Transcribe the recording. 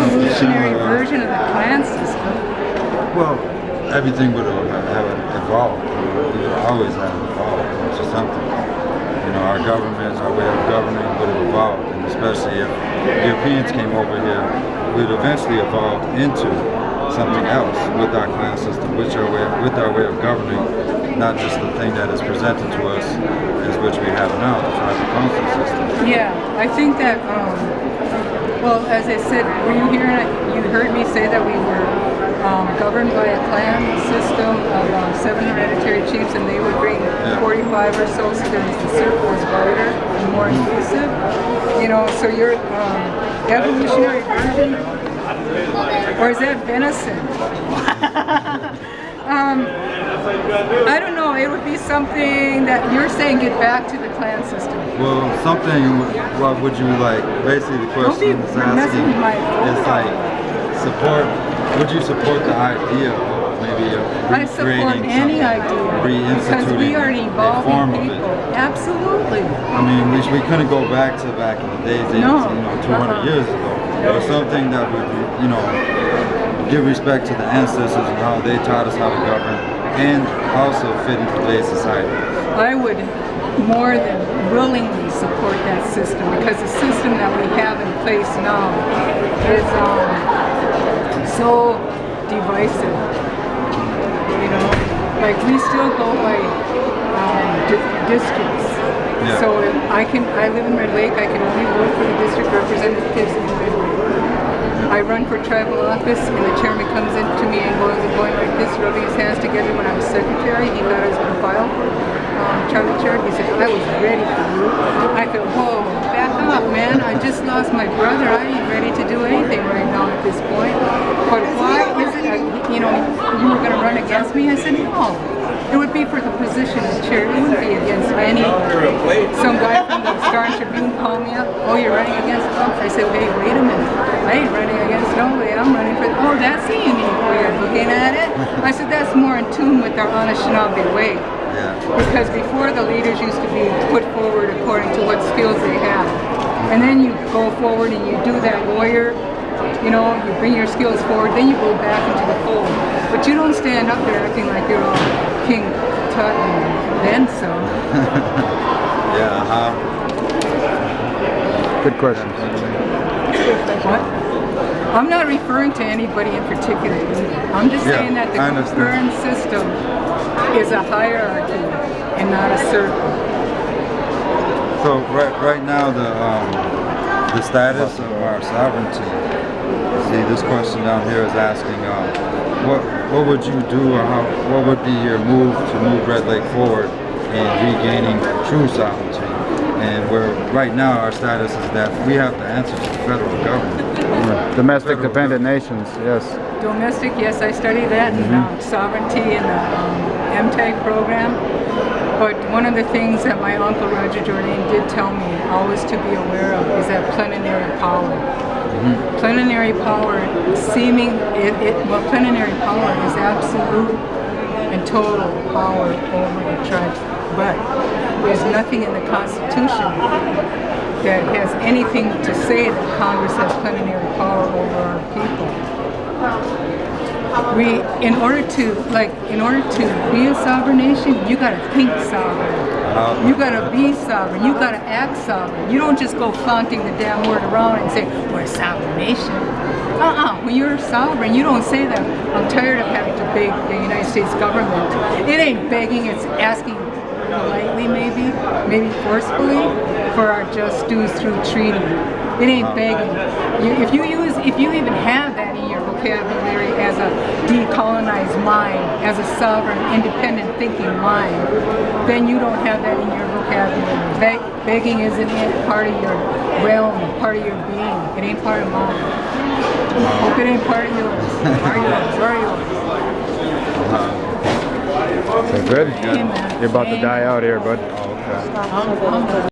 evolutionary version of the clan system. Well, everything would have evolved. We would always have evolved into something. You know, our government, our way of governing would have evolved, and especially if Europeans came over here, we'd eventually evolve into something else with our clan system, with our way of governing, not just the thing that is presented to us as which we have now, the tribal council system. Yeah, I think that, well, as I said, were you here? You heard me say that we were governed by a clan system of 7 hereditary chiefs, and they would bring 45 or so there was the circle was wider and more inclusive. You know, so your evolutionary version, or is that venison? I don't know, it would be something that you're saying get back to the clan system. Well, something, what would you like, basically the question is asking is like, would you support the idea of maybe I support any idea, because we are an evolving people. Absolutely. I mean, we couldn't go back in the days, 200 years ago. Or something that would, give respect to the ancestors and how they taught us how to govern, and also fit into today's society. I would more than willingly support that system, because the system that we have in place now is so divisive. You know, like we still go by districts. Yeah. So if I live in Red Lake, I can only vote for the district representatives in Red Lake. I run for tribal office, and the chairman comes in to me and going like this, rubbing his hands together. When I was secretary, he thought I was going to file for tribal chair. He said, I was ready for you. I thought, whoa, back up, man. I just lost my brother. I ain't ready to do anything right now at this point. But why is it, you were going to run against me? I said, no. It would be for the position of chair. It wouldn't be against any. Some guy from the Star Tribune called me up. Oh, you're running against us? I said, hey, wait a minute. I ain't running against nobody. I'm running for. Oh, that's the unique way of looking at it. I said, that's more in tune with our Anishinaabe way. Because before, the leaders used to be put forward according to what skills they have. And then you go forward and you do that warrior. You bring your skills forward, then you go back into the fold. But you don't stand up there acting like you're all King Tut and then some. Good question. What? I'm not referring to anybody in particular. I'm just saying that the current system is a hierarchy and not a circle. So right now the status of our sovereignty. See, this question down here is asking, what would you do, or what would be your move to move Red Lake forward in regaining true sovereignty? And right now our status is that we have to answer to the federal government. Domestic dependent nations, yes. Domestic, yes, I studied that in sovereignty in the MTAG program. But one of the things that my uncle Roger Jordan did tell me always to be aware of is that plenary power. Plenary power, plenary power is absolute and total power over the tribes. But there's nothing in the Constitution that has anything to say that Congress has plenary power over our people. In order to be a sovereign nation, you gotta think sovereign. You gotta be sovereign. You gotta act sovereign. You don't just go flaunting the damn word around and say, we're a sovereign nation. When you're sovereign, you don't say that. I'm tired of having to beg the United States government. It ain't begging, it's asking politely, maybe forcefully, for our just dues through treaty. It ain't begging. If you even have that in your vocabulary as a decolonized mind, as a sovereign, independent thinking mind, then you don't have that in your vocabulary. Begging isn't part of your realm, part of your being. It ain't part of mine. Hope it ain't part of yours. Are yours? So good. You're about to die out here, bud. Oh, okay.